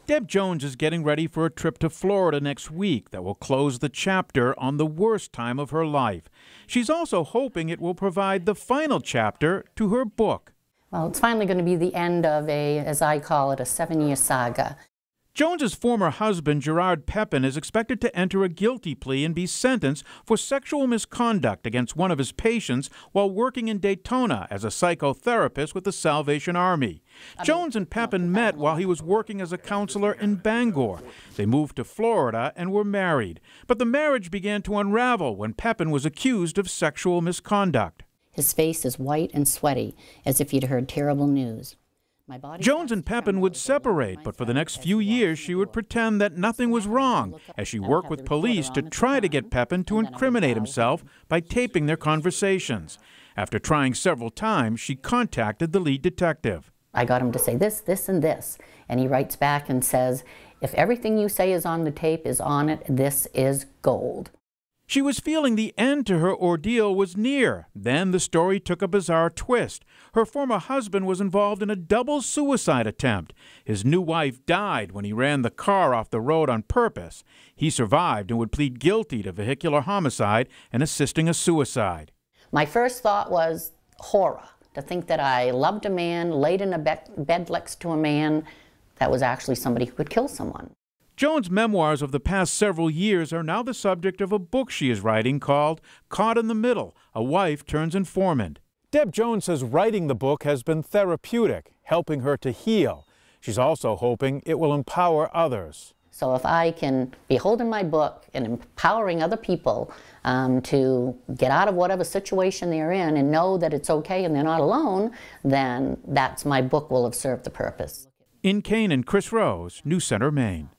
Deb Jones is getting ready for a trip to Florida next week that will close the chapter on the worst time of her life. She's also hoping it will provide the final chapter to her book. Well, it's finally going to be the end of as I call it, a 7-year saga. Jones's former husband, Gerard Pepin, is expected to enter a guilty plea and be sentenced for sexual misconduct against one of his patients while working in Daytona as a psychotherapist with the Salvation Army. Jones and Pepin met while he was working as a counselor in Bangor. They moved to Florida and were married, but the marriage began to unravel when Pepin was accused of sexual misconduct. His face is white and sweaty, as if he'd heard terrible news. Jones and Pepin would separate, but for the next few years she would pretend that nothing was wrong as she worked with police to try to get Pepin to incriminate himself by taping their conversations. After trying several times, she contacted the lead detective. I got him to say this, this, and this, and he writes back and says, if everything you say is on the tape is on it, this is gold. She was feeling the end to her ordeal was near. Then the story took a bizarre twist. Her former husband was involved in a double suicide attempt. His new wife died when he ran the car off the road on purpose. He survived and would plead guilty to vehicular homicide and assisting a suicide. My first thought was horror, to think that I loved a man, laid in a bed next to a man that was actually somebody who could kill someone. Jones' memoirs of the past several years are now the subject of a book she is writing called Caught in the Middle, A Wife Turns Informant. Deb Jones says writing the book has been therapeutic, helping her to heal. She's also hoping it will empower others. So if I can be holding my book and empowering other people to get out of whatever situation they're in and know that it's okay and they're not alone, then my book will have served the purpose. In Canaan, Chris Rose, News Center, Maine.